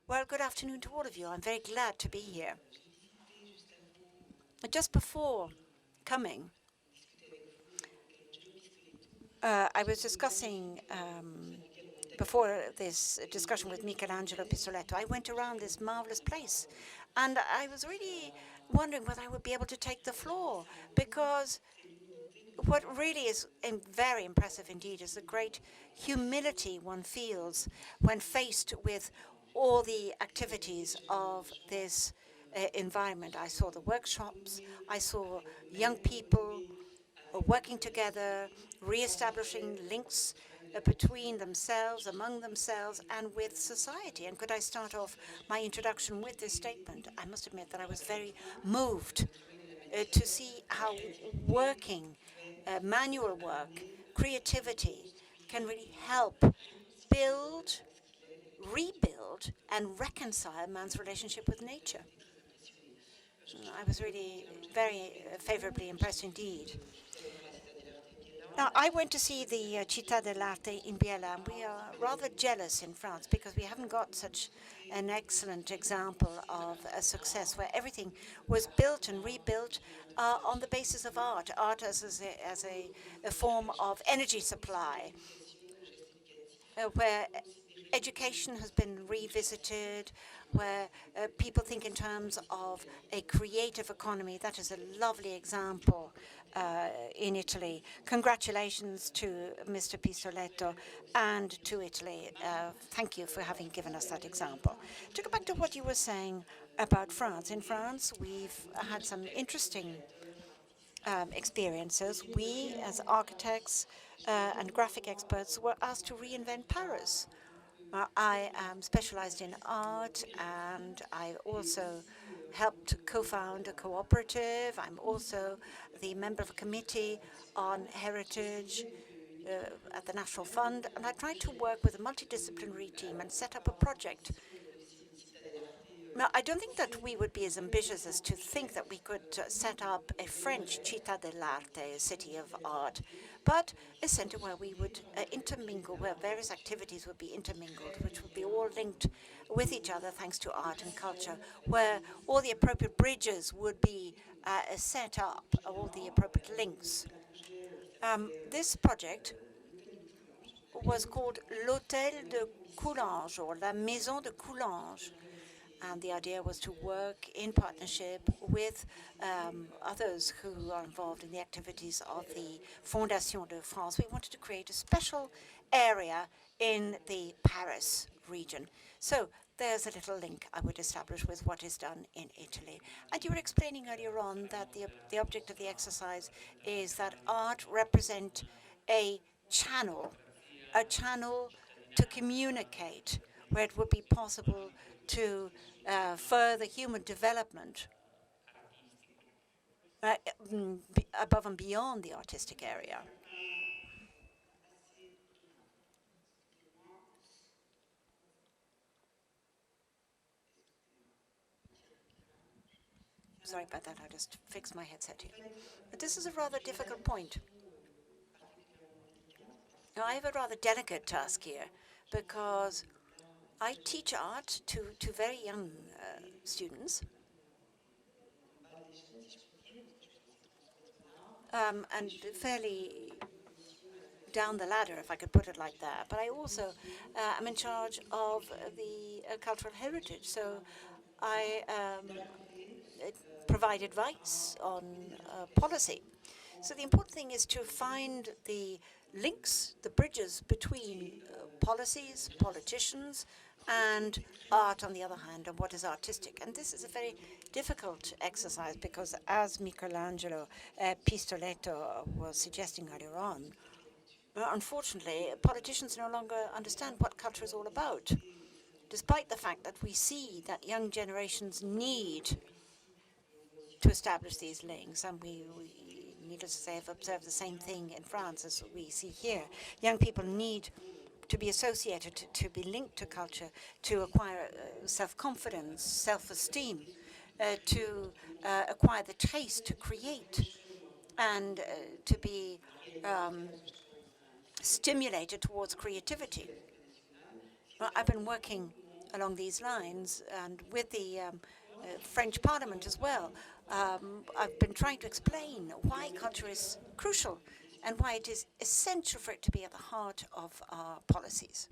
Well, good afternoon to all of you. I'm very glad to be here. Just before coming, I was discussing before this discussion with Michelangelo Pistoletto. I went around this marvelous place, and I was really wondering whether I would be able to take the floor, because what really is very impressive indeed is the great humility one feels when faced with all the activities of this environment. I saw the workshops, I saw young people working together, re-establishing links between themselves, among themselves, and with society. And could I start off my introduction with this statement? I must admit that I was very moved to see how working, manual work, creativity can really help build, rebuild, and reconcile man's relationship with nature. I was really very favorably impressed indeed. Now, I went to see the Città dell'Arte in Biella, and we are rather jealous in France because we haven't got such an excellent example of a success where everything was built and rebuilt on the basis of art, art as a form of energy supply, where education has been revisited, where people think in terms of a creative economy. That is a lovely example in Italy. Congratulations to Mr. Pistoletto and to Italy. Thank you for having given us that example. To go back to what you were saying about France. In France, we've had some interesting experiences. We, as architects and graphic experts, were asked to reinvent Paris. I am specialized in art, and I also helped co-found a cooperative. I'm also the member of a committee on heritage at the National Fund, and I tried to work with a multidisciplinary team and set up a project. Now, I don't think that we would be as ambitious as to think that we could set up a French Città dell'Arte, a city of art, but a center where we would intermingle, where various activities would be intermingled, which would be all linked with each other thanks to art and culture, where all the appropriate bridges would be set up, all the appropriate links. This project was called l'Hôtel de Coulanges, or La Maison de Coulanges. And the idea was to work in partnership with others who are involved in the activities of the Fondation de France. We wanted to create a special area in the Paris region. So there's a little link I would establish with what is done in Italy. And you were explaining earlier on that the object of the exercise is that art represent a channel to communicate, where it would be possible to further human development above and beyond the artistic area. Sorry about that, I just fixed my headset here. But this is a rather difficult point. Now, I have a rather delicate task here because I teach art to very young students. And fairly down the ladder, if I could put it like that. But I also am in charge of the cultural heritage. So I provide advice on policy. So the important thing is to find the links, the bridges between policies, politicians, and art on the other hand, and what is artistic. And this is a very difficult exercise because, as Michelangelo Pistoletto was suggesting earlier on, unfortunately, politicians no longer understand what culture is all about, despite the fact that we see that young generations need to establish these links. And we, needless to say, have observed the same thing in France as we see here. Young people need to be associated, to be linked to culture, to acquire self-confidence, self-esteem, to acquire the taste to create, and to be stimulated towards creativity. Well, I've been working along these lines, and with the French Parliament as well. I've been trying to explain why culture is crucial and why it is essential for it to be at the heart of our policies.